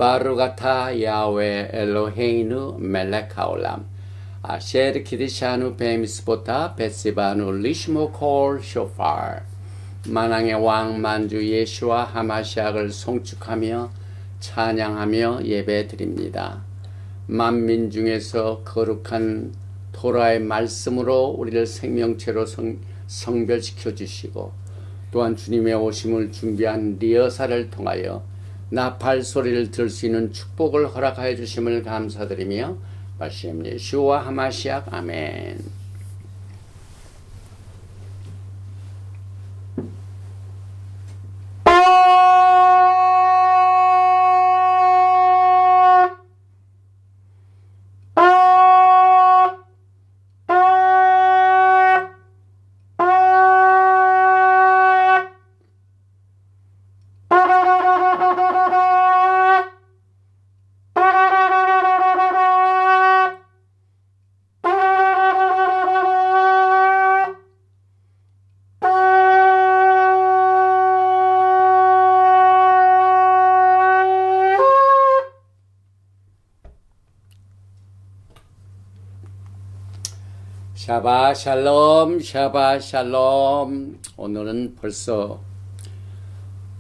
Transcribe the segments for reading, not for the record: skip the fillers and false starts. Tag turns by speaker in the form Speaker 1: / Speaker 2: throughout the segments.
Speaker 1: 바루가타 야훼 엘로헤이누 멜렉 하올람 아셰르 키디샤누 베미스보타 베시바누 리시모 콜 쇼파르. 만왕의 왕 만주 예수와 하마시약을 송축하며 찬양하며 예배드립니다. 만민 중에서 거룩한 토라의 말씀으로 우리를 생명체로 성별시켜 주시고, 또한 주님의 오심을 준비한 리허설을 통하여 나팔 소리를 들을 수 있는 축복을 허락하여 주심을 감사드리며 바시엠 예수와 하마시약 아멘. 샤바 샬롬, 샤바 샬롬. 오늘은 벌써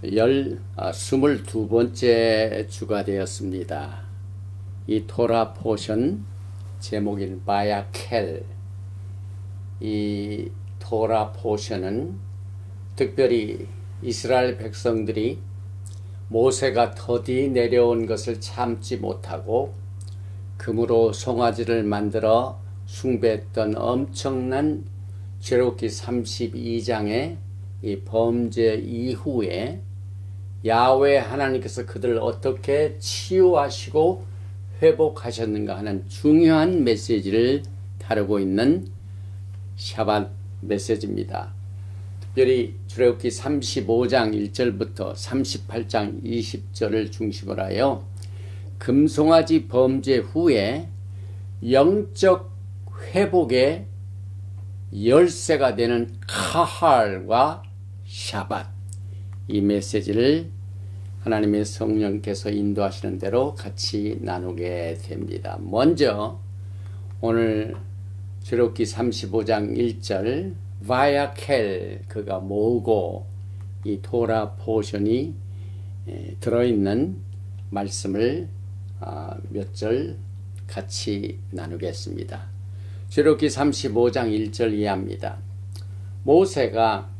Speaker 1: 22번째 주가 되었습니다. 이 토라 포션 제목인 바야켈, 이 토라 포션은 특별히 이스라엘 백성들이 모세가 더디 내려온 것을 참지 못하고 금으로 송아지를 만들어 숭배했던 엄청난 출애굽기 32장의 이 범죄 이후에 야훼 하나님께서 그들을 어떻게 치유하시고 회복하셨는가 하는 중요한 메시지를 다루고 있는 샤밧 메시지입니다. 특별히 출애굽기 35장 1절부터 38장 20절을 중심으로 하여 금송아지 범죄 후에 영적 회복의 열쇠가 되는 카할과 샤밧, 이 메시지를 하나님의 성령께서 인도하시는 대로 같이 나누게 됩니다. 먼저 오늘 출애굽기 35장 1절 바야켈, 그가 모으고 이 토라 포션이 들어있는 말씀을 몇 절 같이 나누겠습니다. 출애굽기 35장 1절 이하입니다. 모세가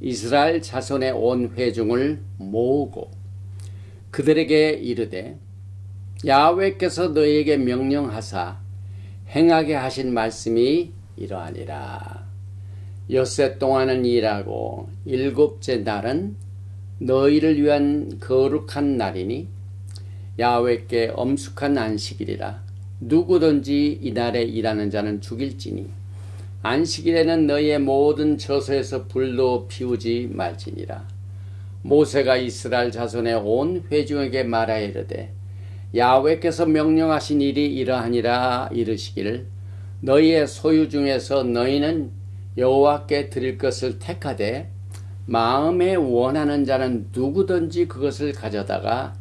Speaker 1: 이스라엘 자손의 온 회중을 모으고 그들에게 이르되, 야훼께서 너희에게 명령하사 행하게 하신 말씀이 이러하니라. 엿새 동안은 일하고 일곱째 날은 너희를 위한 거룩한 날이니 야훼께 엄숙한 안식일이라. 누구든지 이날에 일하는 자는 죽일지니 안식일에는 너희의 모든 처소에서 불도 피우지 말지니라. 모세가 이스라엘 자손의 온 회중에게 말하여 이르되, 야훼께서 명령하신 일이 이러하니라. 이르시기를, 너희의 소유 중에서 너희는 여호와께 드릴 것을 택하되 마음에 원하는 자는 누구든지 그것을 가져다가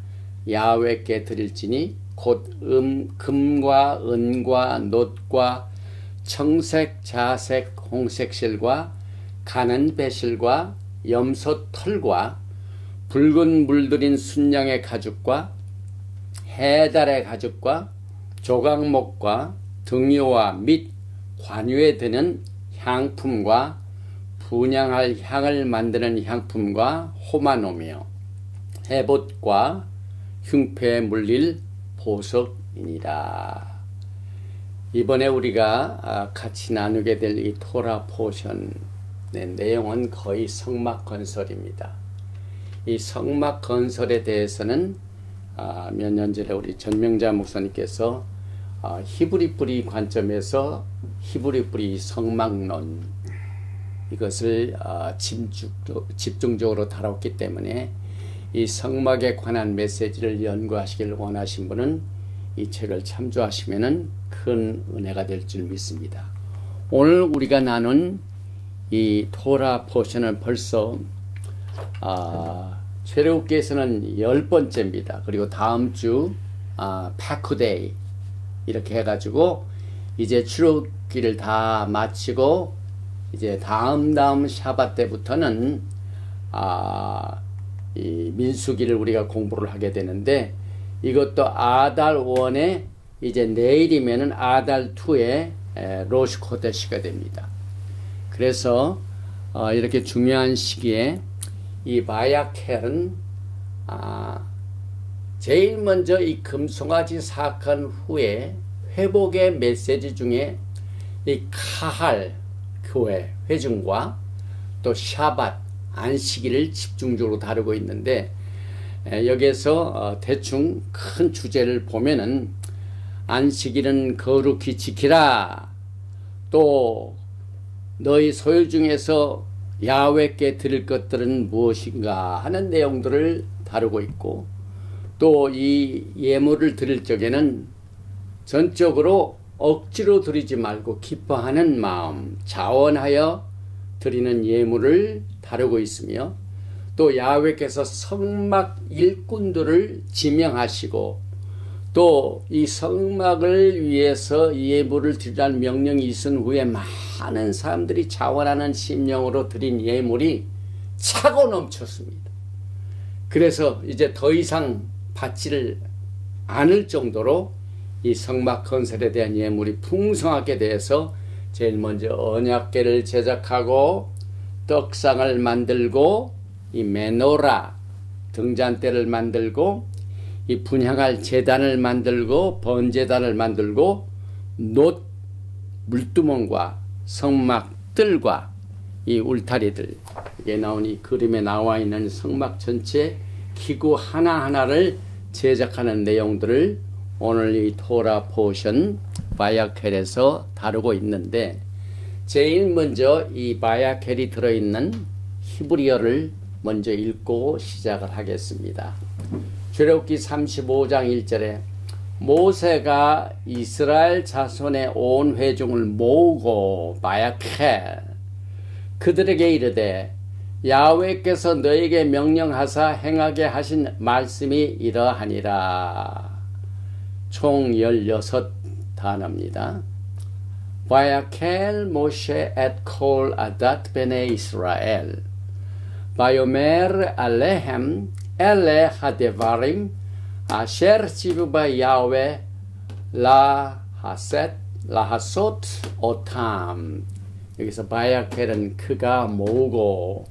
Speaker 1: 야훼께 드릴지니 곧 금과 은과 놋과 청색, 자색, 홍색 실과 가는 배실과 염소 털과 붉은 물들인 순양의 가죽과 해달의 가죽과 조각목과 등유와 및 관유에 드는 향품과 분향할 향을 만드는 향품과 호마노며 해봇과 흉패에 물릴 보석이니라. 이번에 우리가 같이 나누게 될 이 토라 포션의 내용은 거의 성막 건설입니다. 이 성막 건설에 대해서는 몇 년 전에 우리 전명자 목사님께서 히브리 뿌리 관점에서 히브리 뿌리 성막론, 이것을 집중적으로 다뤘기 때문에 이 성막에 관한 메시지를 연구하시길 원하신 분은 이 책을 참조하시면 큰 은혜가 될 줄 믿습니다. 오늘 우리가 나눈 이 토라 포션을 벌써 출애굽기에서는 10번째입니다. 그리고 다음 주 파쿠데이 이렇게 해가지고 이제 출애굽기를 다 마치고 이제 다음 샤bat 때부터는 이 민수기를 우리가 공부를 하게 되는데, 이것도 아달 1에 이제 내일이면은 아달 2에 로시 코데시가 됩니다. 그래서 이렇게 중요한 시기에 이 바야켈은 제일 먼저 이 금송아지 사건 후에 회복의 메시지 중에 이 카할 교회 회중과 또 샤bat 안식일을 집중적으로 다루고 있는데, 여기에서 대충 큰 주제를 보면은 안식일은 거룩히 지키라, 또 너희 소유 중에서 야훼께 드릴 것들은 무엇인가 하는 내용들을 다루고 있고, 또 이 예물을 드릴 적에는 전적으로 억지로 드리지 말고 기뻐하는 마음, 자원하여 드리는 예물을 다루고 있으며, 또 야훼께서 성막 일꾼들을 지명하시고 또 이 성막을 위해서 예물을 드리라는 명령이 있은 후에 많은 사람들이 자원하는 심령으로 드린 예물이 차고 넘쳤습니다. 그래서 이제 더 이상 받지를 않을 정도로 이 성막 건설에 대한 예물이 풍성하게 돼서 제일 먼저 언약궤를 제작하고 떡상을 만들고 이 메노라 등잔대를 만들고 이 분향할 제단을 만들고 번제단을 만들고 놋 물두멍과 성막들과 이 울타리들, 이게 나온 이 그림에 나와 있는 성막 전체 기구 하나하나를 제작하는 내용들을 오늘 이 토라 포션 바야켈에서 다루고 있는데, 제일 먼저 이 바야켈이 들어있는 히브리어를 먼저 읽고 시작을 하겠습니다. 출애굽기 35장 1절에 모세가 이스라엘 자손의 온 회중을 모으고 바야켈 그들에게 이르되 야훼께서 너에게 명령하사 행하게 하신 말씀이 이러하니라. 총 16단어입니다. 바야켈 모셰 את כל עדת בני ישראל ויאמר עליהם אלה הדברים אשר ציוו בה יהוה לעשות אותם. 여기서 바야켈은 그가 모으고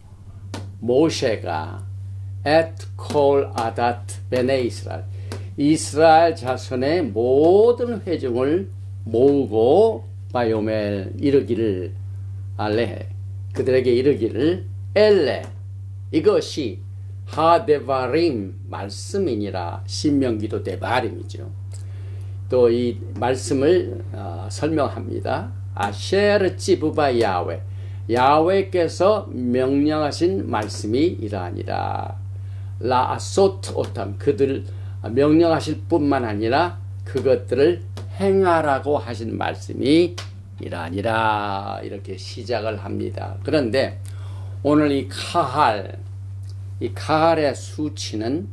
Speaker 1: 모세가 את כל עדת בני ישראל 이스라엘 자손의 모든 회중을 모으고 바요멜 이르기를 알레 그들에게 이르기를 엘레 이것이 하데바림 말씀이니라. 신명기도 데바림이죠. 또 이 말씀을 설명합니다. 아셰르 찌부바 야훼 야훼께서 명령하신 말씀이 이러하니라. 라아소트 오탐 그들 명령하실 뿐만 아니라 그것들을 행하라고 하신 말씀이 이러하니라. 이렇게 시작을 합니다. 그런데 오늘 이 카할의 수치는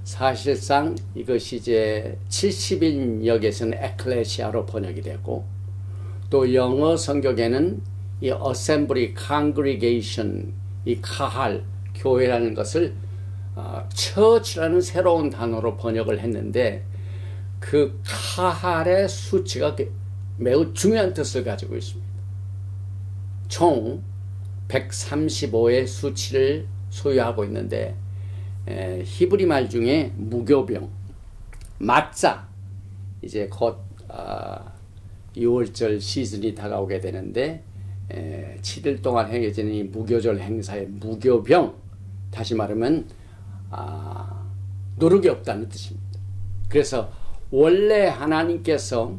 Speaker 1: 사실상 이것이 이제 70인역에서는 에클레시아로 번역이 되고, 또 영어 성경에는 이 어셈블리 컨그리게이션 이 카할 교회라는 것을 처치라는 새로운 단어로 번역을 했는데, 그 카할의 수치가 매우 중요한 뜻을 가지고 있습니다. 총 135의 수치를 소유하고 있는데, 히브리 말 중에 무교병, 마짜, 이제 곧 6월절 시즌이 다가오게 되는데 7일 동안 행해지는 이 무교절 행사의 무교병, 다시 말하면 누룩이 없다는 뜻입니다. 그래서 원래 하나님께서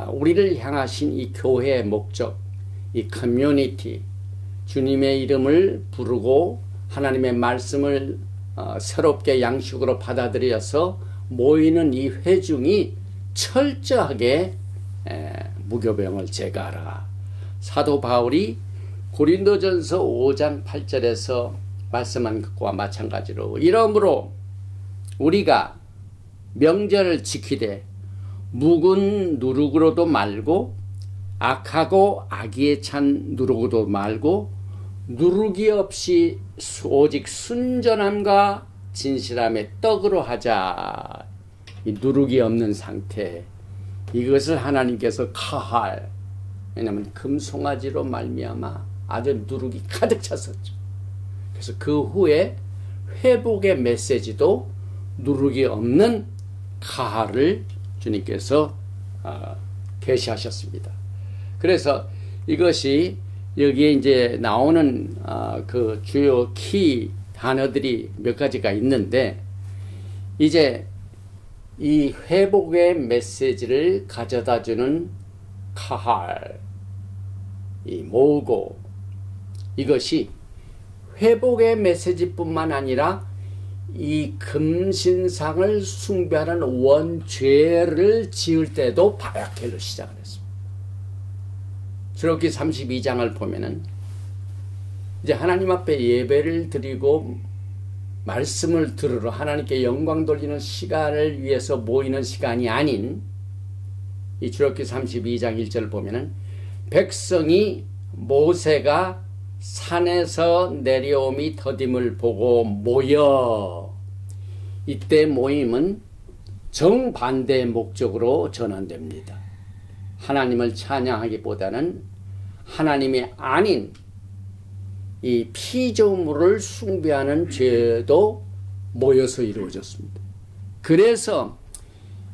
Speaker 1: 우리를 향하신 이 교회의 목적, 이 커뮤니티, 주님의 이름을 부르고 하나님의 말씀을 새롭게 양식으로 받아들여서 모이는 이 회중이 철저하게 무교병을 제거하라. 사도 바울이 고린도전서 5장 8절에서 말씀한 것과 마찬가지로 이러므로 우리가 명절을 지키되 묵은 누룩으로도 말고 악하고 악의에 찬 누룩으로도 말고 누룩이 없이 오직 순전함과 진실함의 떡으로 하자. 이 누룩이 없는 상태, 이것을 하나님께서 카할, 왜냐하면 금송아지로 말미암아 아주 누룩이 가득 찼었죠. 그래서 그 후에 회복의 메시지도 누룩이 없는 카할을 주님께서 계시하셨습니다. 그래서 이것이 여기에 이제 나오는 그 주요 키 단어들이 몇 가지가 있는데, 이제 이 회복의 메시지를 가져다 주는 카할, 이 모으고, 이것이 회복의 메시지뿐만 아니라 이 금신상을 숭배하는 원죄를 지을 때도 바야켈로 시작을 했습니다. 출애굽기 32장을 보면은 이제 하나님 앞에 예배를 드리고 말씀을 들으러 하나님께 영광 돌리는 시간을 위해서 모이는 시간이 아닌 이 출애굽기 32장 1절을 보면은 백성이 모세가 산에서 내려옴이 더딤을 보고 모여, 이때 모임은 정반대의 목적으로 전환됩니다. 하나님을 찬양하기보다는 하나님이 아닌 이 피조물을 숭배하는 죄도 모여서 이루어졌습니다. 그래서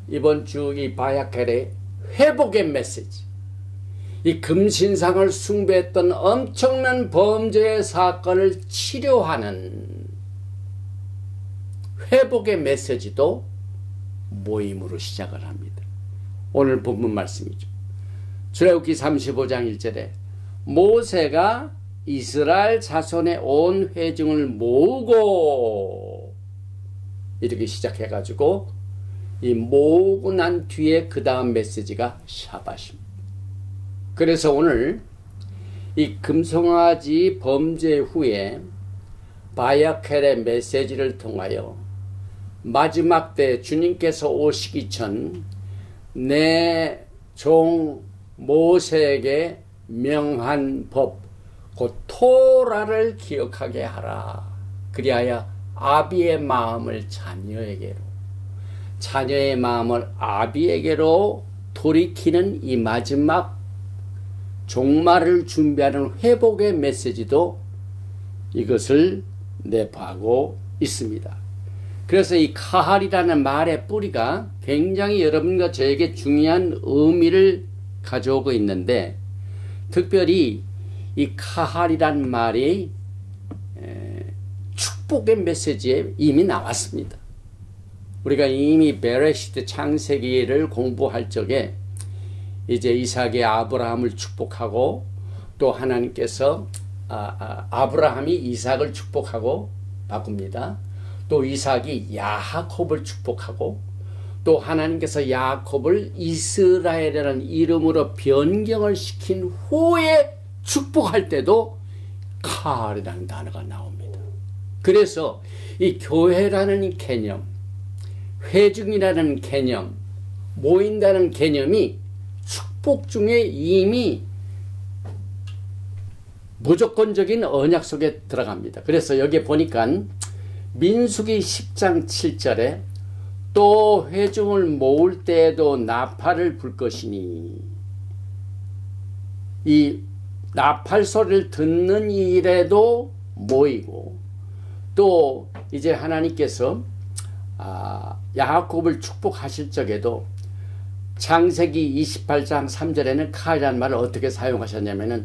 Speaker 1: 이번 주 이 바야켈의 회복의 메시지, 이 금신상을 숭배했던 엄청난 범죄의 사건을 치료하는 회복의 메시지도 모임으로 시작을 합니다. 오늘 본문 말씀이죠. 출애굽기 35장 1절에 모세가 이스라엘 자손의 온 회중을 모으고, 이렇게 시작해가지고 이 모으고 난 뒤에 그 다음 메시지가 샤밧입니다. 그래서 오늘 이 금송아지 범죄 후에 바야켈의 메시지를 통하여 마지막 때 주님께서 오시기 전 내 종 모세에게 명한 법, 곧 토라를 기억하게 하라. 그리하여 아비의 마음을 자녀에게로, 자녀의 마음을 아비에게로 돌이키는 이 마지막 종말을 준비하는 회복의 메시지도 이것을 내포하고 있습니다. 그래서 이 카할이라는 말의 뿌리가 굉장히 여러분과 저에게 중요한 의미를 가져오고 있는데, 특별히 이 카할이란 말이 축복의 메시지에 이미 나왔습니다. 우리가 이미 베레시트 창세기를 공부할 적에 이제 이삭이 아브라함을 축복하고, 또 하나님께서 아브라함이 이삭을 축복하고 바꿉니다. 또 이삭이 야곱을 축복하고, 또 하나님께서 야곱을 이스라엘이라는 이름으로 변경을 시킨 후에 축복할 때도 카할이라는 단어가 나옵니다. 그래서 이 교회라는 개념, 회중이라는 개념, 모인다는 개념이 축복 중에 이미 무조건적인 언약 속에 들어갑니다. 그래서 여기에 보니까 민수기 10장 7절에 또 회중을 모을 때에도 나팔을 불 것이니, 이 나팔 소리를 듣는 일에도 모이고, 또 이제 하나님께서 야곱을 축복하실 적에도 창세기 28장 3절에는 카이라는 말을 어떻게 사용하셨냐면은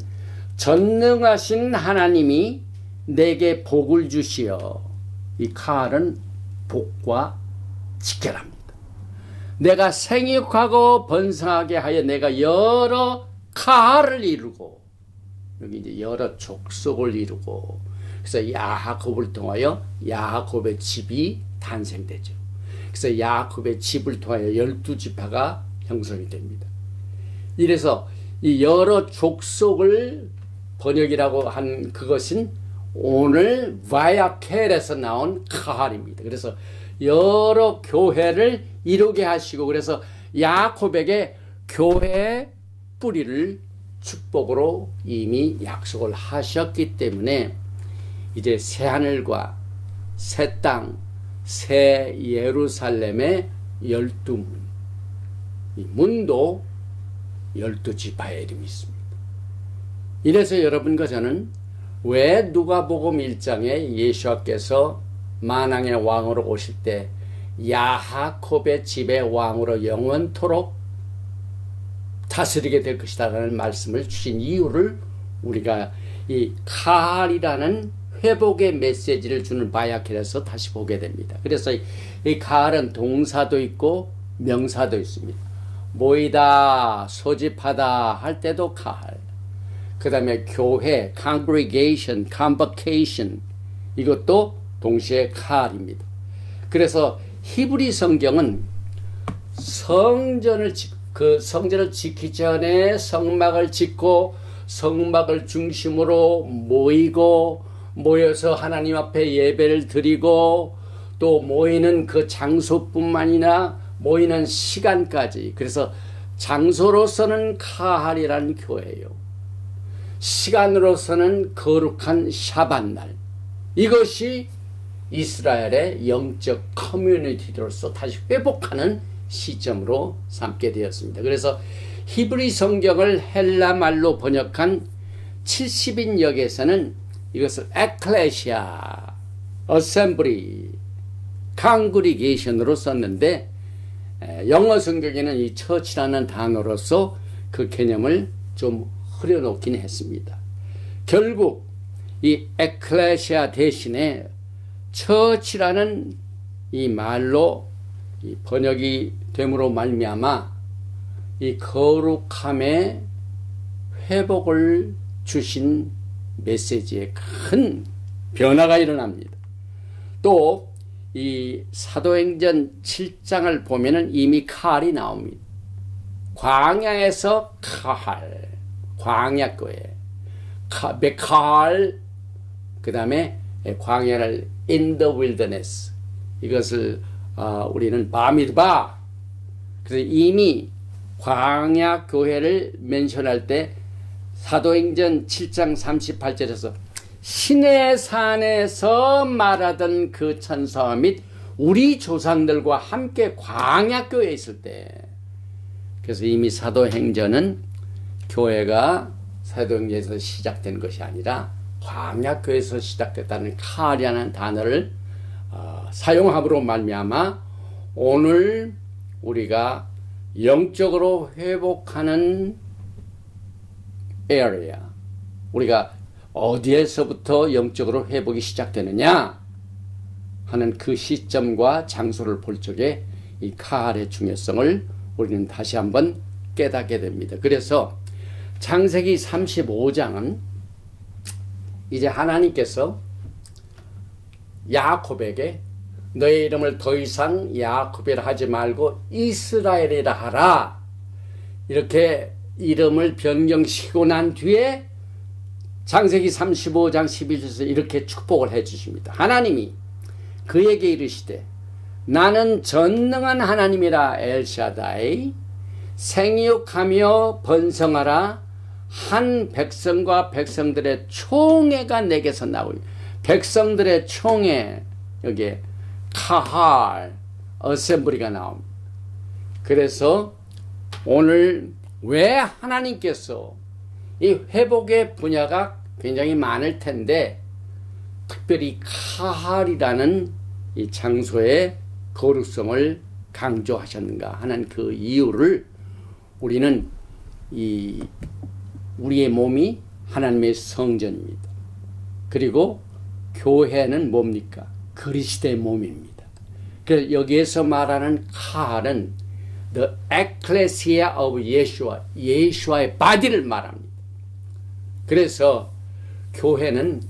Speaker 1: 전능하신 하나님이 내게 복을 주시어, 이 카할은 복과 직결합니다. 내가 생육하고 번성하게 하여 내가 여러 카할을 이루고, 여기 이제 여러 족속을 이루고, 그래서 야곱을 통하여 야곱의 집이 탄생되죠. 그래서 야곱의 집을 통하여 12지파가 형성이 됩니다. 이래서 이 여러 족속을 번역이라고 한 그것은 오늘 바야켈에서 나온 카할입니다. 그래서 여러 교회를 이루게 하시고 그래서 야곱에게 교회의 뿌리를 축복으로 이미 약속을 하셨기 때문에 이제 새하늘과 새 땅, 새 예루살렘의 12문, 이 문도 12지파의 이름이 있습니다. 이래서 여러분과 저는 왜 누가복음 1장에 예수께서 만왕의 왕으로 오실 때 야하콥의 집의 왕으로 영원토록 다스리게 될 것이다 라는 말씀을 주신 이유를 우리가 이 카할이라는 회복의 메시지를 주는 바야켈에서 다시 보게 됩니다. 그래서 이 카할은 동사도 있고 명사도 있습니다. 모이다, 소집하다 할 때도 카할. 그 다음에 교회, congregation, convocation 이것도 동시에 카할입니다. 그래서 히브리 성경은 성전을 지키기 전에 성막을 짓고 성막을 중심으로 모여서 하나님 앞에 예배를 드리고 또 모이는 그 장소뿐만이나 모이는 시간까지, 그래서 장소로서는 카할이라는 교회예요. 시간으로서는 거룩한 샤밧날. 이것이 이스라엘의 영적 커뮤니티로서 다시 회복하는 시점으로 삼게 되었습니다. 그래서 히브리 성경을 헬라 말로 번역한 70인역에서는 이것을 에클레시아, 어셈블리, 캉그리게이션으로 썼는데 영어 성경에는 이 처치라는 단어로서 그 개념을 좀 흐려놓긴 했습니다. 결국 이 에클레시아 대신에 처치라는 이 말로 이 번역이 됨으로 말미암아 이 거룩함의 회복을 주신 메시지에 큰 변화가 일어납니다. 또 이 사도행전 7장을 보면은 이미 카할이 나옵니다. 광야에서 카할, 광야교회, 베칼, 그 다음에 광야를 in the wilderness, 이것을 우리는 바미르바. 그래서 이미 광야 교회를 멘션할 때 사도행전 7장 38절에서 신의 산에서 말하던 그 천사와 및 우리 조상들과 함께 광야 교회에 있을 때, 그래서 이미 사도행전은 교회가 사도행전에서 시작된 것이 아니라 광야 교회에서 시작됐다는 카할이라는 단어를 사용함으로 말미암아 오늘 우리가 영적으로 회복하는 에어리아, 우리가 어디에서부터 영적으로 회복이 시작되느냐 하는 그 시점과 장소를 볼 적에 이 카할의 중요성을 우리는 다시 한번 깨닫게 됩니다. 그래서 창세기 35장은 이제 하나님께서 야곱에게 너의 이름을 더 이상 야곱이라 하지 말고 이스라엘이라 하라, 이렇게 이름을 변경시키고 난 뒤에 창세기 35장 11절에서 이렇게 축복을 해 주십니다. 하나님이 그에게 이르시되 나는 전능한 하나님이라 엘샤다이, 생육하며 번성하라, 한 백성과 백성들의 총회가 내게서 나오니, 백성들의 총회, 여기에 카할, 어셈블리가 나옵니다. 그래서 오늘 왜 하나님께서 이 회복의 분야가 굉장히 많을 텐데 특별히 카할이라는 이 장소의 거룩성을 강조하셨는가 하는 그 이유를 우리는 우리의 몸이 하나님의 성전입니다. 그리고 교회는 뭡니까? 그리스도의 몸입니다. 그래서 여기에서 말하는 카할은 The Ecclesia of Yeshua, 예수와의 바디를 말합니다. 그래서 교회는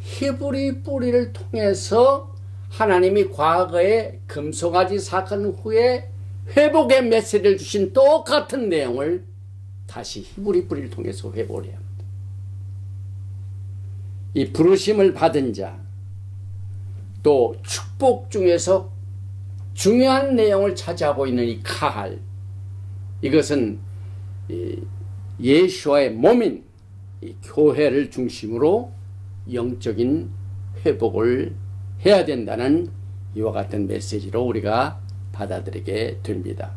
Speaker 1: 히브리 뿌리를 통해서 하나님이 과거에 금송아지 사건 후에 회복의 메시지를 주신 똑같은 내용을 다시 히브리 뿌리를 통해서 회복을 해야 합니다. 이 부르심을 받은 자, 또 축복 중에서 중요한 내용을 차지하고 있는 이 카할, 이것은 예수와의 몸인 이 교회를 중심으로 영적인 회복을 해야 된다는 이와 같은 메시지로 우리가 받아들이게 됩니다.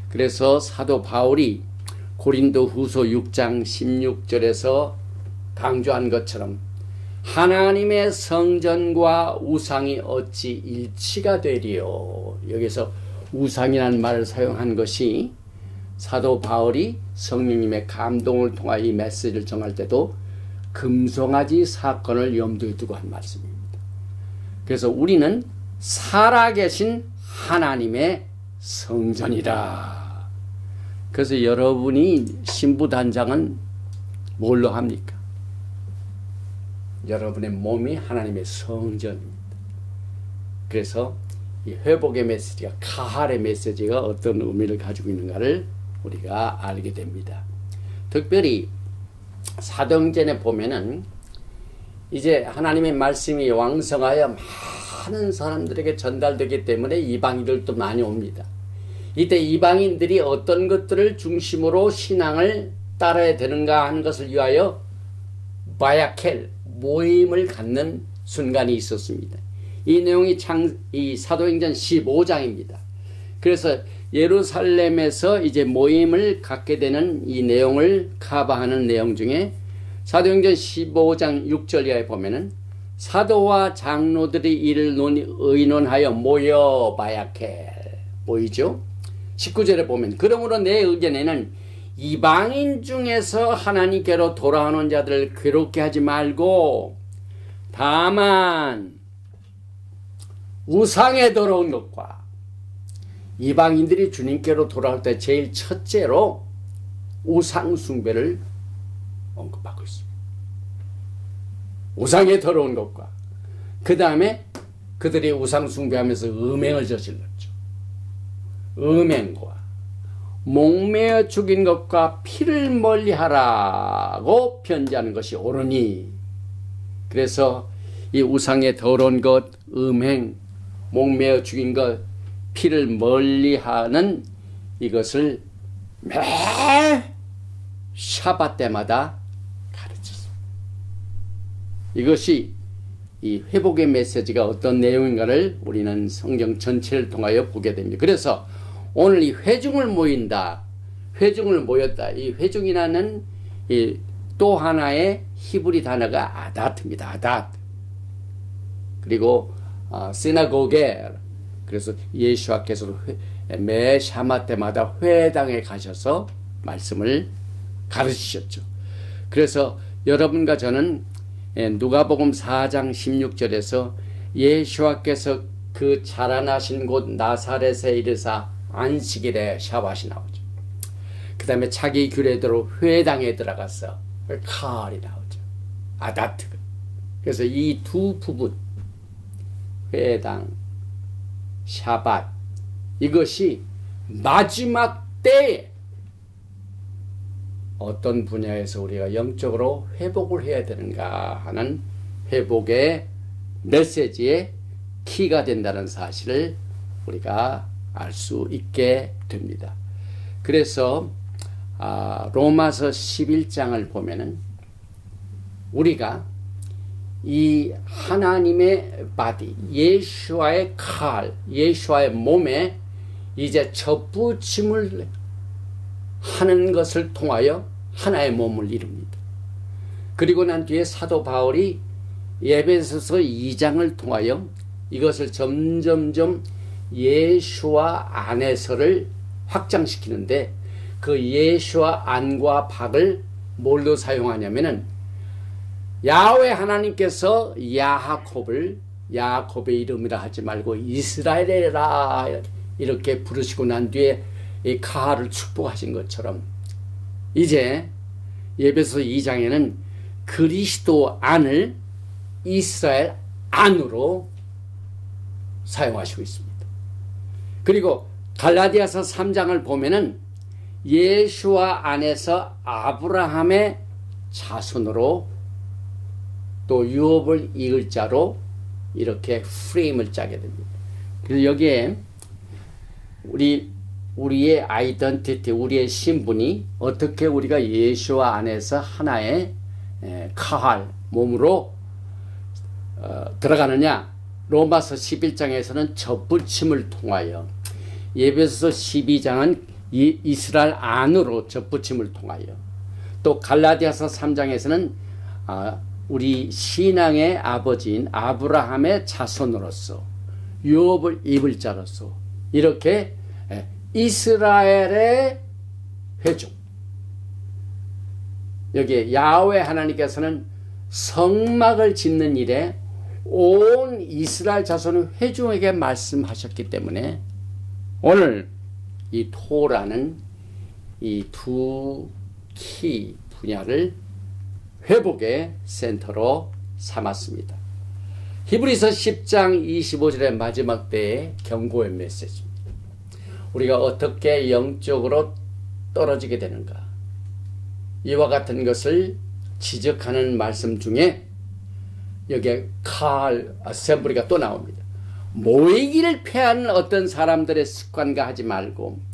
Speaker 1: 그래서 사도 바울이 고린도 후서 6장 16절에서 강조한 것처럼 하나님의 성전과 우상이 어찌 일치가 되리요. 여기서 우상이라는 말을 사용한 것이 사도 바울이 성령님의 감동을 통하여 이 메시지를 정할 때도 금송아지 사건을 염두에 두고 한 말씀입니다. 그래서 우리는 살아계신 하나님의 성전이라. 그래서 여러분이 신부단장은 뭘로 합니까? 여러분의 몸이 하나님의 성전입니다. 그래서 이 회복의 메시지가, 카할의 메시지가 어떤 의미를 가지고 있는가를 우리가 알게 됩니다. 특별히 사도행전에 보면은 이제 하나님의 말씀이 왕성하여 많은 사람들에게 전달되기 때문에 이방인들도 많이 옵니다. 이때 이방인들이 어떤 것들을 중심으로 신앙을 따라야 되는가 하는 것을 위하여 바야켈, 모임을 갖는 순간이 있었습니다. 이 내용이 이 사도행전 15장입니다. 그래서 예루살렘에서 이제 모임을 갖게 되는 이 내용을 커버하는 내용 중에 사도행전 15장 6절 이하에 보면은 사도와 장로들이 이를 의논하여 모여 바야켈, 보이죠? 19절에 보면 그러므로 내 의견에는 이방인 중에서 하나님께로 돌아오는 자들을 괴롭게 하지 말고 다만 우상에 더러운 것과 이방인들이 주님께로 돌아올 때 제일 첫째로 우상 숭배를 언급하고 있습니다. 우상에 더러운 것과 그 다음에 그들이 우상 숭배하면서 음행을 저질렀죠. 음행과 목매어 죽인 것과 피를 멀리하라고 편지하는 것이 옳으니, 그래서 이 우상에 더러운 것, 음행, 목매어 죽인 것, 피를 멀리하는 이것을 매 샤밧 때마다 가르쳤습니다. 이것이 이 회복의 메시지가 어떤 내용인가를 우리는 성경 전체를 통하여 보게 됩니다. 그래서 오늘 이 회중을 모인다, 회중을 모였다, 이 회중이라는 이 또 하나의 히브리 단어가 아다트입니다. 아다트. 그리고 시나고게, 그래서 예수께서 매 샤마 때마다 회당에 가셔서 말씀을 가르치셨죠. 그래서 여러분과 저는 누가복음 4장 16절에서 예수께서 그 자라나신 곳 나사렛에 이르사 안식일에 샤밧이 나오죠. 그 다음에 자기 규례대로 회당에 들어가서 칼이 나오죠. 아다트. 그래서 이 두 부분, 회당, 샤밧, 이것이 마지막 때에 어떤 분야에서 우리가 영적으로 회복을 해야 되는가 하는 회복의 메시지의 키가 된다는 사실을 우리가 알 수 있게 됩니다. 그래서 로마서 11장을 보면은 우리가 이 하나님의 바디, 예수와의 칼, 예수와의 몸에 이제 접붙임을 하는 것을 통하여 하나의 몸을 이룹니다. 그리고 난 뒤에 사도 바울이 에베소서 2장을 통하여 이것을 점점점 예수와 안에서를 확장시키는데, 그 예수와 안과 박을 뭘로 사용하냐면은 야훼 하나님께서 야곱의 이름이라 하지 말고 이스라엘이라 이렇게 부르시고 난 뒤에 이 카할을 축복하신 것처럼 이제 에베소 2장에는 그리스도 안을 이스라엘 안으로 사용하시고 있습니다. 그리고 갈라디아서 3장을 보면은 예수와 안에서 아브라함의 자손으로 또 또 유업을 이을 자로 이렇게 프레임을 짜게 됩니다. 그래서 여기에 우리의 아이덴티티, 우리의 신분이 어떻게 우리가 예수와 안에서 하나의 카할, 몸으로 들어가느냐. 로마서 11장에서는 접붙임을 통하여, 에베소서 12장은 이스라엘 안으로 접붙임을 통하여, 또 갈라디아서 3장에서는 우리 신앙의 아버지인 아브라함의 자손으로서 유업을 입을 자로서 이렇게 이스라엘의 회중, 여기에 야훼 하나님께서는 성막을 짓는 일에 온 이스라엘 자손의 회중에게 말씀하셨기 때문에 오늘 이 토라는 이 두 키 분야를 회복의 센터로 삼았습니다. 히브리서 10장 25절의 마지막 때의 경고의 메시지입니다. 우리가 어떻게 영적으로 떨어지게 되는가, 이와 같은 것을 지적하는 말씀 중에 여기에 칼 어셈블리가 또 나옵니다. 모이기를 패하는 어떤 사람들의 습관과 하지 말고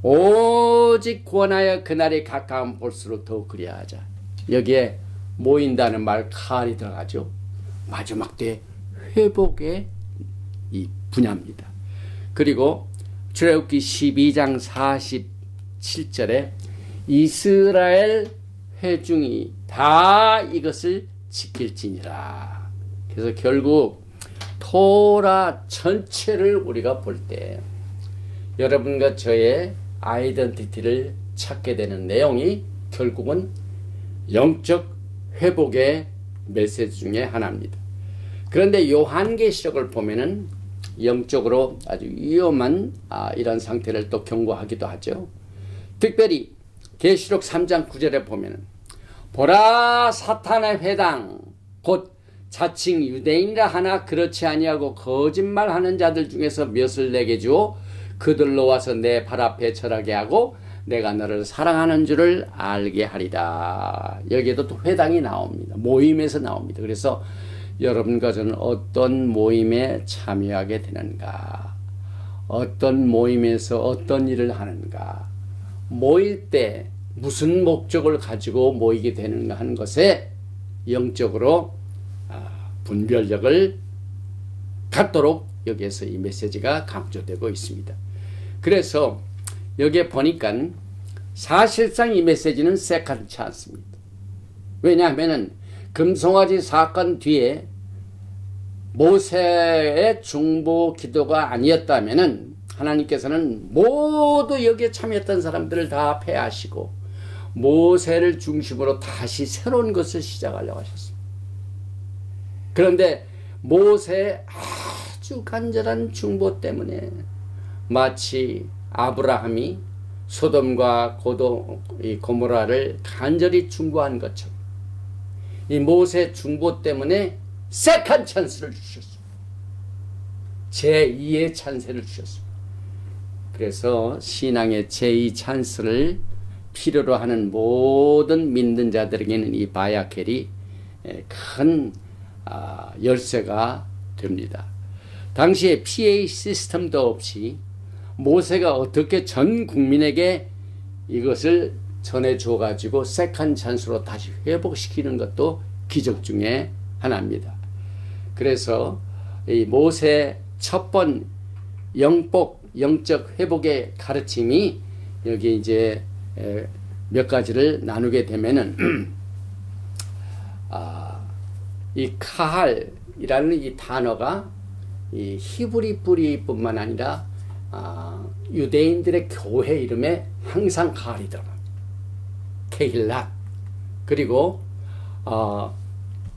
Speaker 1: 오직 구원하여 그날이 가까움 볼수록 더욱 그리하자. 여기에 모인다는 말 칼이 들어가죠. 마지막 때 회복의 이 분야입니다. 그리고 출애굽기 12장 47절에 이스라엘 회중이 다 이것을 지킬지니라. 그래서 결국 토라 전체를 우리가 볼 때 여러분과 저의 아이덴티티를 찾게 되는 내용이 결국은 영적 회복의 메시지 중에 하나입니다. 그런데 요한계시록을 보면은 영적으로 아주 위험한 이런 상태를 또 경고하기도 하죠. 특별히 계시록 3장 9절에 보면은 보라 사탄의 회당 곧 자칭 유대인이라 하나 그렇지 아니하고 거짓말하는 자들 중에서 몇을 내게 주어 그들로 와서 내 발 앞에 절하게 하고 내가 너를 사랑하는 줄을 알게 하리라. 여기에도 또 회당이 나옵니다. 모임에서 나옵니다. 그래서 여러분과 저는 어떤 모임에 참여하게 되는가, 어떤 모임에서 어떤 일을 하는가, 모일 때 무슨 목적을 가지고 모이게 되는가 하는 것에 영적으로 분별력을 갖도록 여기에서 이 메시지가 강조되고 있습니다. 그래서 여기에 보니까 사실상 이 메시지는 세컨치 않습니다. 왜냐하면 금송아지 사건 뒤에 모세의 중보 기도가 아니었다면 하나님께서는 모두 여기에 참여했던 사람들을 다 폐하시고 모세를 중심으로 다시 새로운 것을 시작하려고 하셨습니다. 그런데 모세의 아주 간절한 중보 때문에 마치 아브라함이 소돔과 고모라를 간절히 중보한 것처럼 이 모세 중보 때문에 세컨 찬스를 주셨습니다. 제2의 찬스를 주셨습니다. 그래서 신앙의 제2 찬스를 필요로 하는 모든 믿는 자들에게는 이 바야켈이 큰 열쇠가 됩니다. 당시에 PA 시스템도 없이 모세가 어떻게 전 국민에게 이것을 전해줘 가지고 세컨 찬스로 다시 회복시키는 것도 기적 중에 하나입니다. 그래서 이 모세 첫 번 영적 회복의 가르침이 여기 이제 몇 가지를 나누게 되면은 이 카할이라는 이 단어가 이 히브리 뿌리뿐만 아니라 유대인들의 교회 이름에 항상 카할이 들어갑니다. 케힐랏. 그리고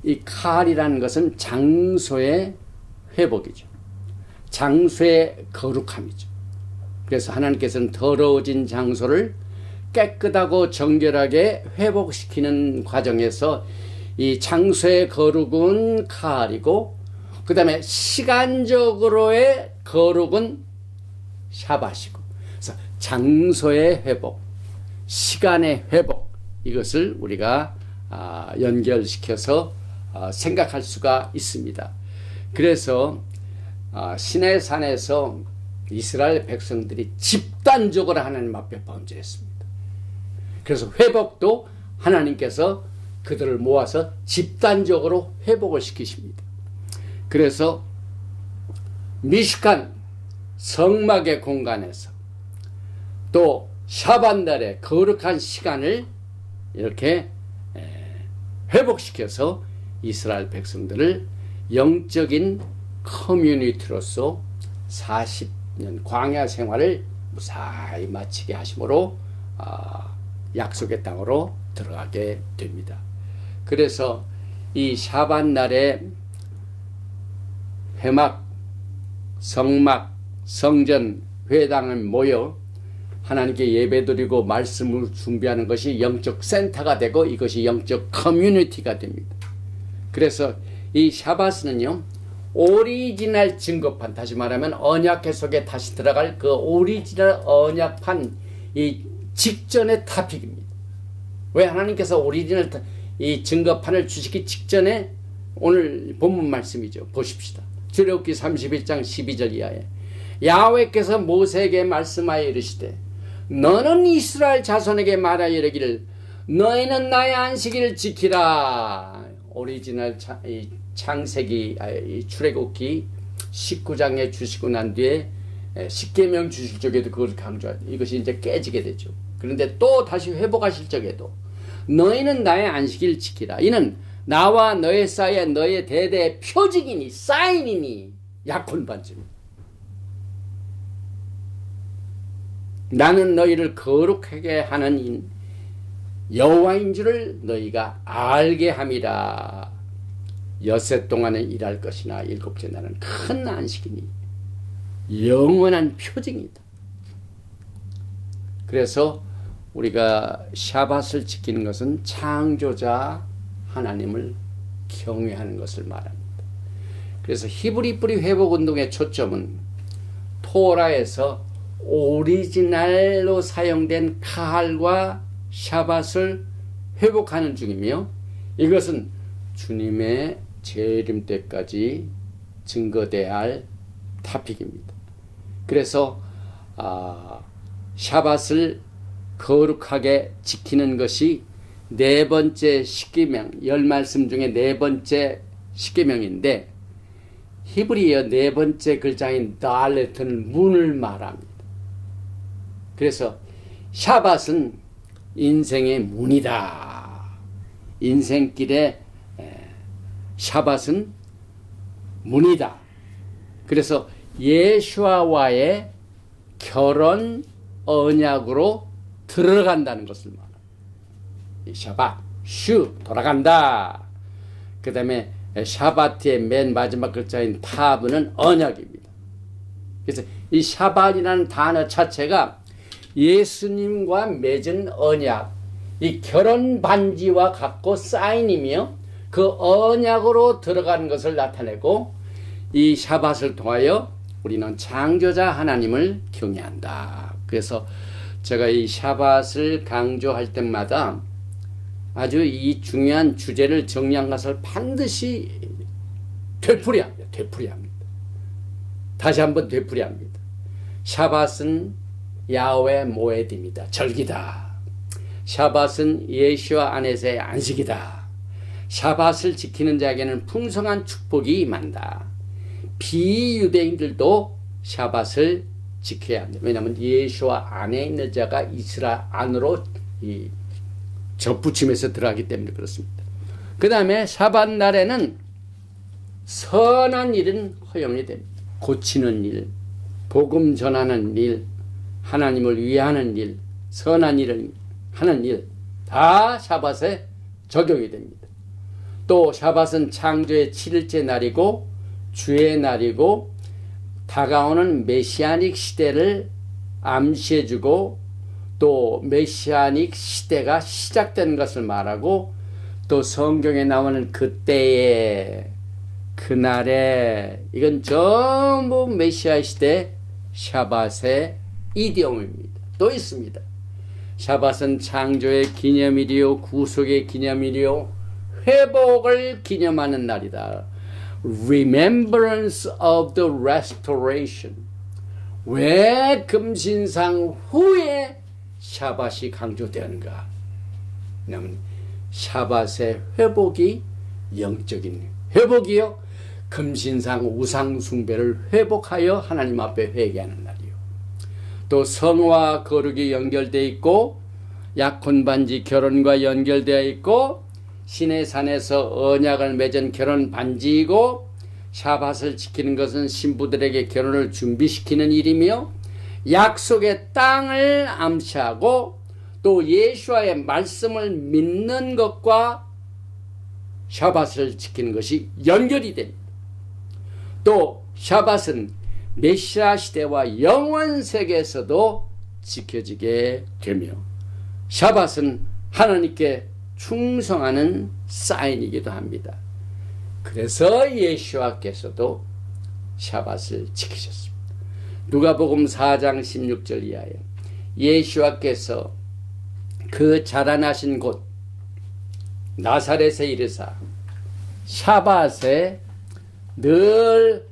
Speaker 1: 이 카할이라는 것은 장소의 회복이죠. 장소의 거룩함이죠. 그래서 하나님께서는 더러워진 장소를 깨끗하고 정결하게 회복시키는 과정에서 이 장소의 거룩은 카할이고 그 다음에 시간적으로의 거룩은 샤밧이고, 그래서 장소의 회복, 시간의 회복, 이것을 우리가 연결시켜서 생각할 수가 있습니다. 그래서 시내산에서 이스라엘 백성들이 집단적으로 하나님 앞에 범죄했습니다. 그래서 회복도 하나님께서 그들을 모아서 집단적으로 회복을 시키십니다. 그래서 미식한 성막의 공간에서 또 샤밧날의 거룩한 시간을 이렇게 회복시켜서 이스라엘 백성들을 영적인 커뮤니티로서 40년 광야 생활을 무사히 마치게 하심으로 약속의 땅으로 들어가게 됩니다. 그래서 이 샤밧날에 회막, 성막, 성전, 회당을 모여 하나님께 예배드리고 말씀을 준비하는 것이 영적 센터가 되고 이것이 영적 커뮤니티가 됩니다. 그래서 이 샤밧은요, 오리지널 증거판, 다시 말하면 언약 해석에 다시 들어갈 그 오리지널 언약판 이 직전의 토픽입니다. 왜 하나님께서 오리지널 이 증거판을 주시기 직전에 오늘 본문 말씀이죠. 보십시다. 출애굽기 31장 12절 이하에 야훼께서 모세에게 말씀하여 이르시되 너는 이스라엘 자손에게 말하여 이르기를 너희는 나의 안식일을 지키라. 오리지널 창세기 출애굽기 19장에 주시고 난 뒤에 10계명 주실 적에도 그걸 강조하죠. 이것이 이제 깨지게 되죠. 그런데 또 다시 회복하실 적에도 너희는 나의 안식일을 지키라. 이는 나와 너의 사이에 너의 대대의 표징이니 사인이니 약혼 반증. 나는 너희를 거룩하게 하는 여호와인 줄을 너희가 알게 함이라. 엿새 동안은 일할 것이나 일곱째 날은 큰 안식이니 영원한 표징이다. 그래서 우리가 샤밧을 지키는 것은 창조자 하나님을 경외하는 것을 말합니다. 그래서 히브리 뿌리 회복운동의 초점은 토라에서 오리지널로 사용된 카할과 샤밧을 회복하는 중이며 이것은 주님의 재림 때까지 증거돼야 할 토픽입니다. 그래서 샤밧을 거룩하게 지키는 것이 네 번째 십계명, 열 말씀 중에 네 번째 십계명인데 히브리어 네 번째 글자인 달렛은 문을 말합니다. 그래서 샤밧은 인생의 문이다. 인생길의 샤밧은 문이다. 그래서 예수와의 결혼 언약으로 들어간다는 것을 말합니다. 샤밧, 슈, 돌아간다. 그 다음에 샤바트의 맨 마지막 글자인 타브는 언약입니다. 그래서 이 샤밧이라는 단어 자체가 예수님과 맺은 언약, 이 결혼 반지와 같고 사인이며 그 언약으로 들어가는 것을 나타내고 이 샤밧을 통하여 우리는 창조자 하나님을 경외한다. 그래서 제가 이 샤밧을 강조할 때마다 아주 이 중요한 주제를 정리한 것을 반드시 되풀이합니다. 되풀이합니다. 다시 한번 되풀이합니다. 샤밧은 야훼 모에드입니다. 절기다. 샤밧은 예수와 안에서의 안식이다. 샤밧을 지키는 자에게는 풍성한 축복이 임한다. 비유대인들도 샤밧을 지켜야 합니다. 왜냐하면 예수와 안에 있는 자가 이스라엘 안으로 접붙임에서 들어가기 때문에 그렇습니다. 그 다음에 샤밧 날에는 선한 일은 허용이 됩니다. 고치는 일, 복음 전하는 일, 하나님을 위하는 일, 선한 일을 하는 일 다 샤밧에 적용이 됩니다. 또 샤밧은 창조의 7일째 날이고 주의 날이고 다가오는 메시아닉 시대를 암시해주고 또 메시아닉 시대가 시작된 것을 말하고 또 성경에 나오는 그때에 그날에 이건 전부 메시아 시대 샤밧의 이디옴입니다. 또 있습니다. 샤밧은 창조의 기념일이요 구속의 기념일이요 회복을 기념하는 날이다. Remembrance of the restoration. 왜 금신상 후에 샤밧이 강조되는가? 왜냐하면 샤밧의 회복이 영적인 회복이요, 금신상 우상 숭배를 회복하여 하나님 앞에 회개하는 날이요. 또 성화 거룩이 연결되어 있고 약혼 반지 결혼과 연결되어 있고 신의 산에서 언약을 맺은 결혼 반지이고 샤밧을 지키는 것은 신부들에게 결혼을 준비시키는 일이며 약속의 땅을 암시하고 또 예수와의 말씀을 믿는 것과 샤밧을 지키는 것이 연결이 됩니다. 또 샤밧은 메시아 시대와 영원 세계에서도 지켜지게 되며 샤밧은 하나님께 충성하는 사인이기도 합니다. 그래서 예수와께서도 샤밧을 지키셨습니다. 누가복음 4장 16절 이하에 예수와께서 그 자라나신 곳 나사렛에 이르사 샤밧에 늘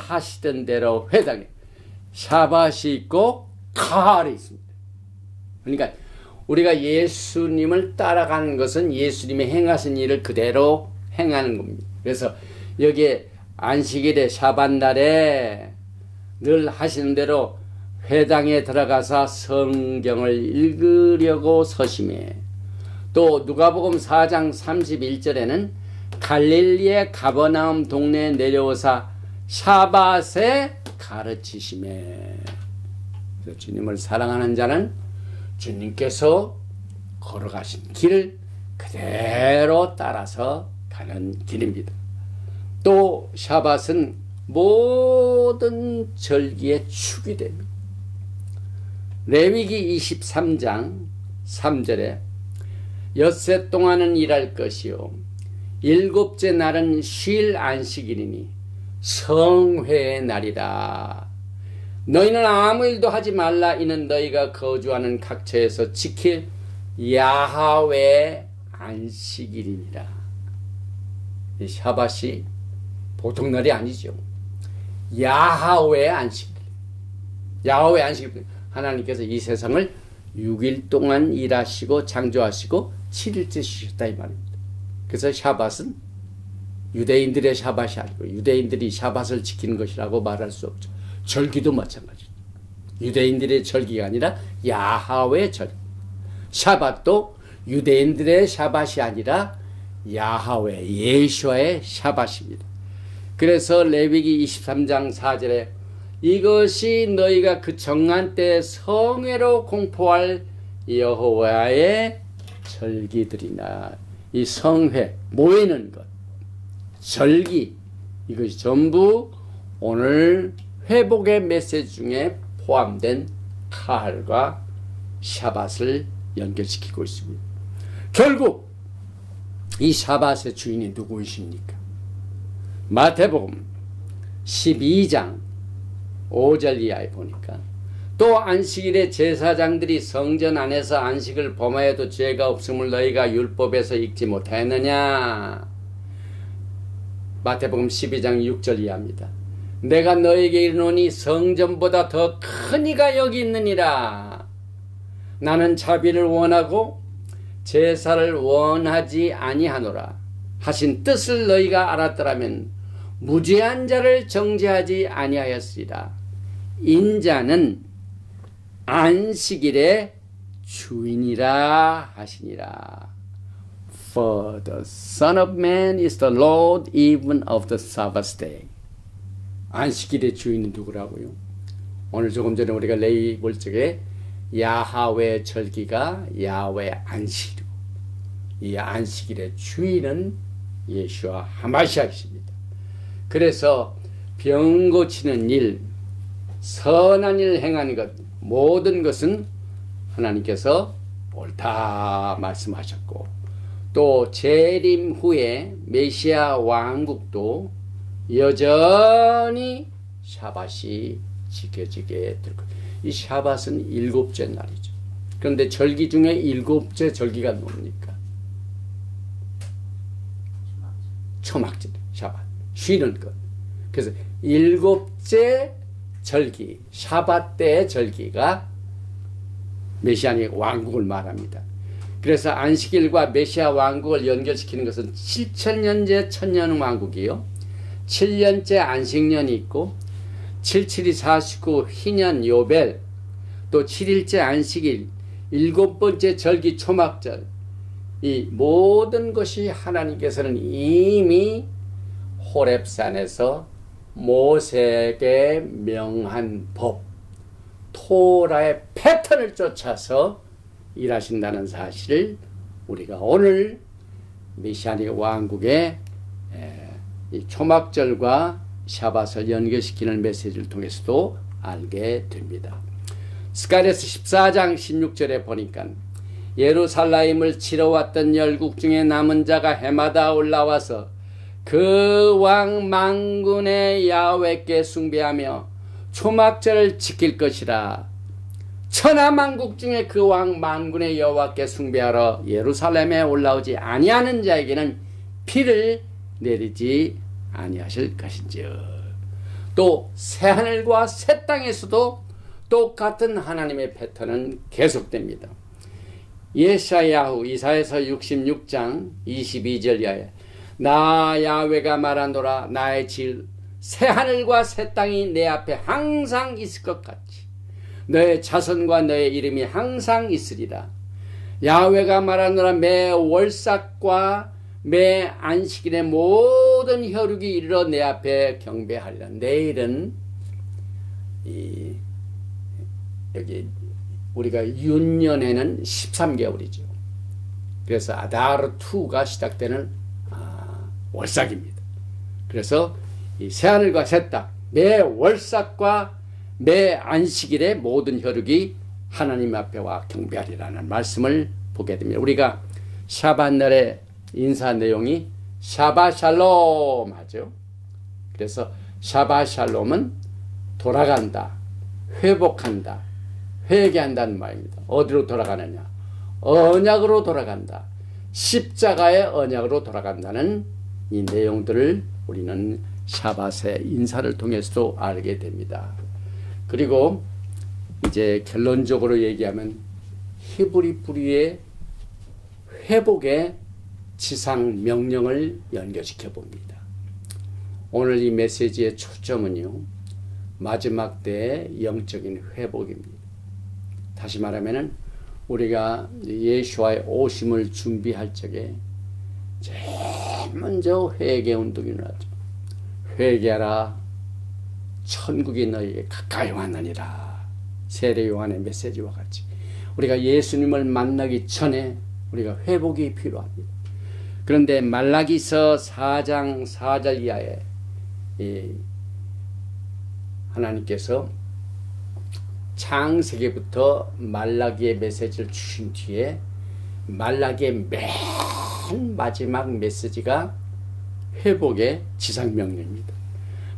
Speaker 1: 하시던 대로 회당에 샤밧이 있고 카할이 있습니다. 그러니까 우리가 예수님을 따라가는 것은 예수님이 행하신 일을 그대로 행하는 겁니다. 그래서 여기에 안식일에 샤밧날에 늘 하시는 대로 회당에 들어가서 성경을 읽으려고 서심해. 또 누가복음 4장 31절에는 갈릴리의 가버나움 동네에 내려오사 샤밧에 가르치시매. 그래서 주님을 사랑하는 자는 주님께서 걸어가신 길을 그대로 따라서 가는 길입니다. 또 샤밧은 모든 절기의 축이 됩니다. 레위기 23장 3절에 엿새 동안은 일할 것이요 일곱째 날은 쉴 안식일이니 성회의 날이라. 너희는 아무 일도 하지 말라. 이는 너희가 거주하는 각처에서 지킬 야하웨 안식일이니라. 이 샤밧이 보통 날이 아니죠. 야하웨 안식일. 야하웨 안식일. 하나님께서 이 세상을 6일 동안 일하시고 창조하시고 7일째 쉬셨다 이 말입니다. 그래서 샤밧은 유대인들의 샤밧이 아니고 유대인들이 샤밧을 지키는 것이라고 말할 수 없죠. 절기도 마찬가지죠. 유대인들의 절기가 아니라 야하웨 절기. 샤밧도 유대인들의 샤밧이 아니라 야하웨 예수와의 샤밧입니다. 그래서 레위기 23장 4절에 이것이 너희가 그 정한 때 성회로 공포할 여호와의 절기들이나. 이 성회, 모이는 것, 절기, 이것이 전부 오늘 회복의 메시지 중에 포함된 카할과 샤밧을 연결시키고 있습니다. 결국 이 샤밧의 주인이 누구이십니까? 마태복음 12장 5절 이하에 보니까 또 안식일에 제사장들이 성전 안에서 안식을 범하여도 죄가 없음을 너희가 율법에서 읽지 못하였느냐. 마태복음 12장 6절 이하입니다. 내가 너에게 이르노니 성전보다 더 큰 이가 여기 있느니라. 나는 자비를 원하고 제사를 원하지 아니하노라 하신 뜻을 너희가 알았더라면 무죄한 자를 정죄하지 아니하였으리라. 인자는 안식일의 주인이라 하시니라. For the Son of Man is the Lord even of the Sabbath day. 안식일의 주인은 누구라고요? 오늘 조금 전에 우리가 레위 볼 적에 야하웨 절기가 야하웨 안식이고 이 안식일의 주인은 예수와 하마시아이십니다. 그래서 병 고치는 일, 선한 일 행하는 것, 모든 것은 하나님께서 옳다 말씀하셨고 또 재림 후에 메시아 왕국도 여전히 샤밧이 지켜지게 될 것. 이 샤밧은 일곱째 날이죠. 그런데 절기 중에 일곱째 절기가 뭡니까? 초막절, 샤밧, 쉬는 것. 그래서 일곱째 절기, 샤밧 때의 절기가 메시아닉 왕국을 말합니다. 그래서 안식일과 메시아 왕국을 연결시키는 것은 7천년제 천년 왕국이요, 7년째 안식년이 있고 77이 49 희년 요벨, 또 7일째 안식일, 7번째 절기 초막절, 이 모든 것이 하나님께서는 이미 호렙산에서 모세에게 명한 법, 토라의 패턴을 쫓아서 일하신다는 사실을 우리가 오늘 메시아닉 왕국의 이 초막절과 샤밧을 연결시키는 메시지를 통해서도 알게 됩니다. 스가랴서 14장 16절에 보니까 예루살렘을 치러 왔던 열국 중에 남은 자가 해마다 올라와서 그 왕 만군의 야훼께 숭배하며 초막절을 지킬 것이라. 천하만국 중에 그 왕 만군의 여호와께 숭배하러 예루살렘에 올라오지 아니하는 자에게는 피를 내리지 아니하실 것인지요. 또 새하늘과 새 땅에서도 똑같은 하나님의 패턴은 계속됩니다. 예사야후 이사야서 66장 22절 이하에 나 야훼가 말하노라. 나의 질 새하늘과 새 땅이 내 앞에 항상 있을 것 같이 너의 자손과 너의 이름이 항상 있으리라. 야훼가 말하노라. 매 월삭과 매 안식일의 모든 혈육이 이르러 내 앞에 경배하리라. 내일은 여기 우리가 윤년에는 13개월이죠. 그래서 아다르2가 시작되는 월삭입니다. 그래서 이 새하늘과 새 땅, 매 월삭과 매 안식일의 모든 혈육이 하나님 앞에 와 경배하리라는 말씀을 보게 됩니다. 우리가 샤밧날의 인사 내용이 샤바샬롬 하죠. 그래서 샤바샬롬은 돌아간다, 회복한다, 회개한다는 말입니다. 어디로 돌아가느냐? 언약으로 돌아간다. 십자가의 언약으로 돌아간다는 이 내용들을 우리는 샤밧의 인사를 통해서도 알게 됩니다. 그리고 이제 결론적으로 얘기하면 히브리 뿌리의 회복의 지상 명령을 연결시켜 봅니다. 오늘 이 메시지의 초점은요, 마지막 때의 영적인 회복입니다. 다시 말하면은 우리가 예수와의 오심을 준비할 적에 제일 먼저 회개 운동이 일어나죠. 회개하라, 천국이 너희에게 가까이 왔느니라. 세례 요한의 메시지와 같이 우리가 예수님을 만나기 전에 우리가 회복이 필요합니다. 그런데 말라기서 4장 4절 이하에 하나님께서 창세기부터 말라기의 메시지를 주신 뒤에 말라기의 맨 마지막 메시지가 회복의 지상명령입니다.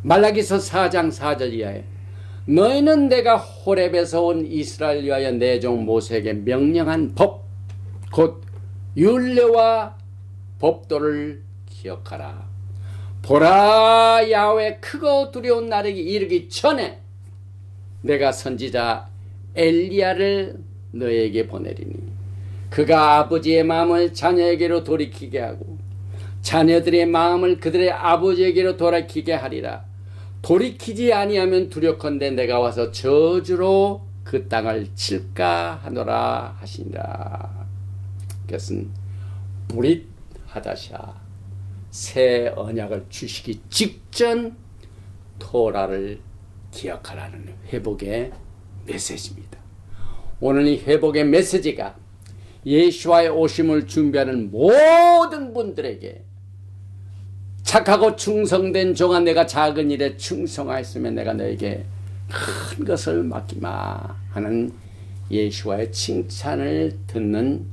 Speaker 1: 말라기서 4장 4절 이하에 너희는 내가 호렙에서 온 이스라엘 위하여 내 종 모세에게 명령한 법 곧 율례와 법도를 기억하라. 보라, 야훼 크고 두려운 날이 이르기 전에 내가 선지자 엘리야를 너에게 보내리니 그가 아버지의 마음을 자녀에게로 돌이키게 하고 자녀들의 마음을 그들의 아버지에게로 돌이키게 하리라. 돌이키지 아니하면 두렵건대 내가 와서 저주로 그 땅을 칠까 하노라 하시니라. 그것은 브릿 하다샤, 새 언약을 주시기 직전 토라를 기억하라는 회복의 메시지입니다. 오늘 이 회복의 메시지가 예수와의 오심을 준비하는 모든 분들에게 착하고 충성된 종아, 내가 작은 일에 충성하였으면 내가 너에게 큰 것을 맡기마 하는 예수와의 칭찬을 듣는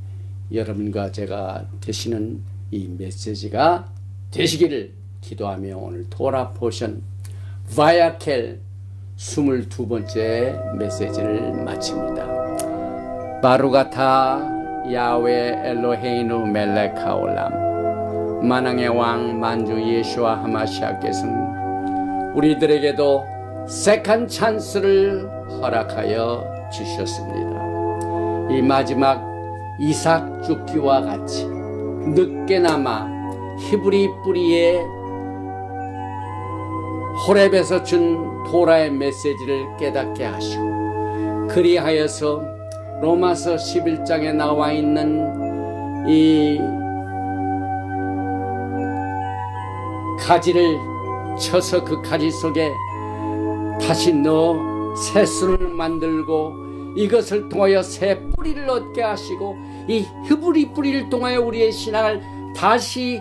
Speaker 1: 여러분과 제가 되시는 이 메시지가 되시기를 기도하며 오늘 토라 포션 바야켈 22번째 메시지를 마칩니다. 바루가타 야훼 엘로헤이누 멜렉 하올람 만왕의 왕 만주 예수와 하마시아께서는 우리들에게도 세컨 찬스를 허락하여 주셨습니다. 이 마지막 이삭 죽기와 같이 늦게나마 히브리 뿌리에 호렙에서 준 토라의 메시지를 깨닫게 하시고, 그리하여서 로마서 11장에 나와 있는 이 가지를 쳐서 그 가지 속에 다시 넣어 새순을 만들고 이것을 통하여 새 뿌리를 얻게 하시고, 이 히브리 뿌리를 통하여 우리의 신앙을 다시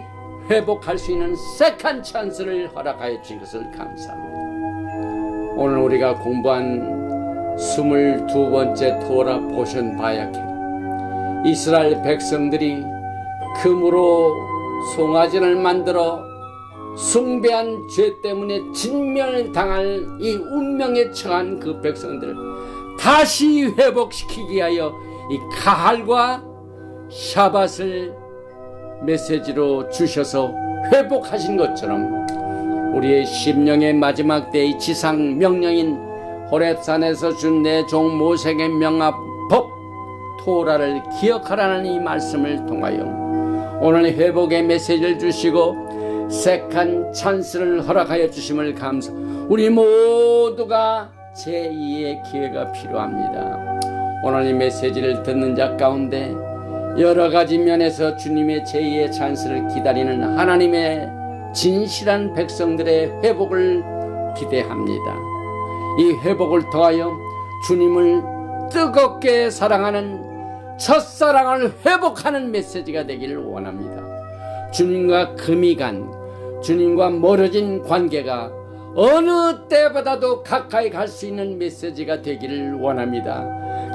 Speaker 1: 회복할 수 있는 세컨 찬스를 허락하여 주신 것을 감사합니다. 오늘 우리가 공부한 22번째 토라 포션 바야케, 이스라엘 백성들이 금으로 송아지를 만들어 숭배한 죄 때문에 진멸을 당할 이 운명에 처한 그 백성들을 다시 회복시키기 위하여 이 가할과 샤밧을 메시지로 주셔서 회복하신 것처럼, 우리의 심령의 마지막 때의 지상 명령인 호렙산에서 준 내 종 모세에게 명한 법 토라를 기억하라는 이 말씀을 통하여 오늘 회복의 메시지를 주시고 세컨 찬스를 허락하여 주심을 감사. 우리 모두가 제2의 기회가 필요합니다. 오늘 이 메시지를 듣는 자 가운데 여러가지 면에서 주님의 제2의 찬스를 기다리는 하나님의 진실한 백성들의 회복을 기대합니다. 이 회복을 통하여 주님을 뜨겁게 사랑하는 첫사랑을 회복하는 메시지가 되기를 원합니다. 주님과 금이 간, 주님과 멀어진 관계가 어느 때보다도 가까이 갈 수 있는 메시지가 되기를 원합니다.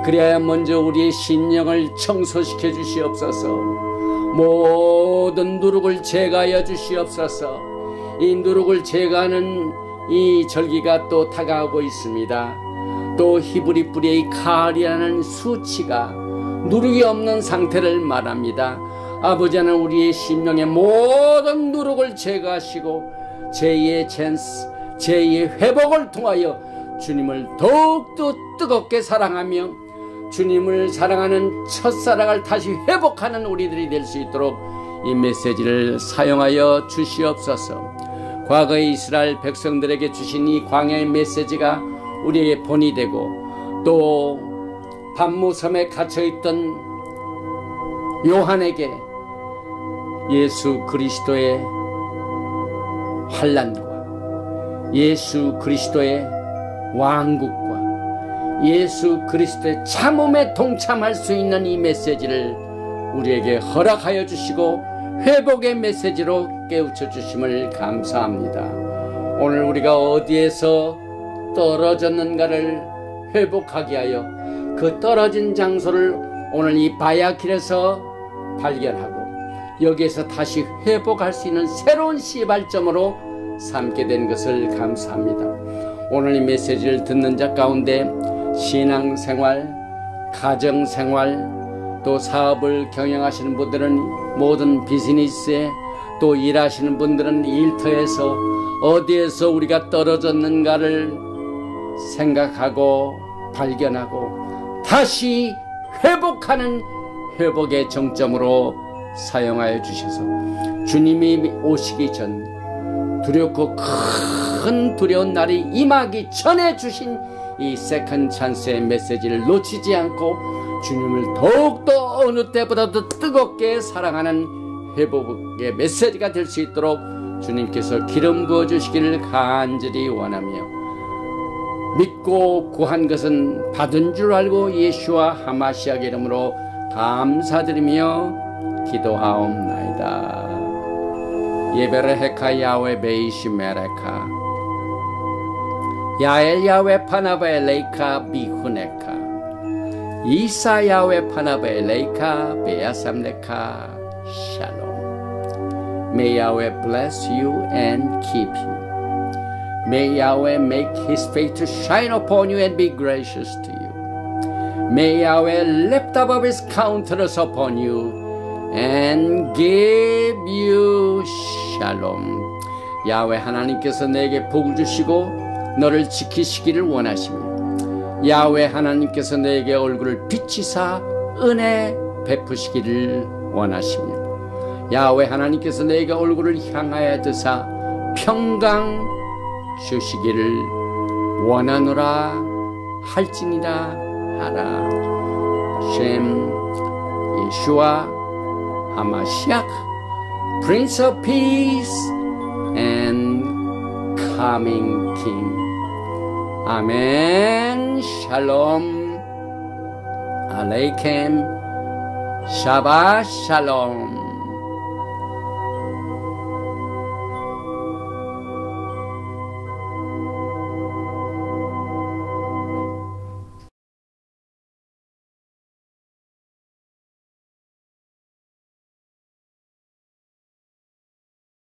Speaker 1: 그래야 먼저 우리의 심령을 청소시켜 주시옵소서. 모든 누룩을 제거하여 주시옵소서. 이 누룩을 제거하는 이 절기가 또 다가오고 있습니다. 또 히브리 뿌리의 가을이라는 수치가 누룩이 없는 상태를 말합니다. 아버지 하나님, 우리의 심령의 모든 누룩을 제거하시고 제2의 찬스, 제2의 회복을 통하여 주님을 더욱더 뜨겁게 사랑하며 주님을 사랑하는 첫사랑을 다시 회복하는 우리들이 될 수 있도록 이 메시지를 사용하여 주시옵소서. 과거의 이스라엘 백성들에게 주신 이 광야의 메시지가 우리에게 본이 되고, 또 반모섬에 갇혀있던 요한에게 예수 그리스도의 환난과 예수 그리스도의 왕국과 예수 그리스도의 참음에 동참할 수 있는 이 메시지를 우리에게 허락하여 주시고 회복의 메시지로 깨우쳐 주심을 감사합니다. 오늘 우리가 어디에서 떨어졌는가를 회복하게 하여 그 떨어진 장소를 오늘 이 바야길에서 발견하고 여기에서 다시 회복할 수 있는 새로운 시발점으로 삼게 된 것을 감사합니다. 오늘 이 메시지를 듣는 자 가운데 신앙생활, 가정생활, 또 사업을 경영하시는 분들은 모든 비즈니스에, 또 일하시는 분들은 일터에서 어디에서 우리가 떨어졌는가를 생각하고 발견하고 다시 회복하는 회복의 정점으로 사용하여 주셔서 주님이 오시기 전 두렵고 큰 두려운 날이 임하기 전에 주신 이 세컨 찬스의 메시지를 놓치지 않고 주님을 더욱더 어느 때보다도 뜨겁게 사랑하는 회복의 메시지가 될 수 있도록 주님께서 기름 부어 주시기를 간절히 원하며, 믿고 구한 것은 받은 줄 알고 예수와 하마시아 이름으로 감사드리며 기도하옵나이다. 예베레헤카 야외 베이시 메레카 야엘 야외 파나베 레이카 비후네카 이사 야외 파나베 레이카 베야삼레카 샬롬. May Yahweh bless you and keep you. May Yahweh make His face to shine upon you and be gracious to you. May Yahweh lift up His countenance upon you and give you shalom. 야훼 하나님께서 내게 복을 주시고 너를 지키시기를 원하시며 야훼 하나님께서 내게 얼굴을 비치사 은혜 베푸시기를 원하시며 야훼 하나님께서 내게 얼굴을 향하여 드사 평강 주시기를 원하노라 할지니라 하라. 셴 예수와 하마시ach, Prince of Peace and Coming King. 아멘. 샬롬 알레이켐. 샤바 샬롬.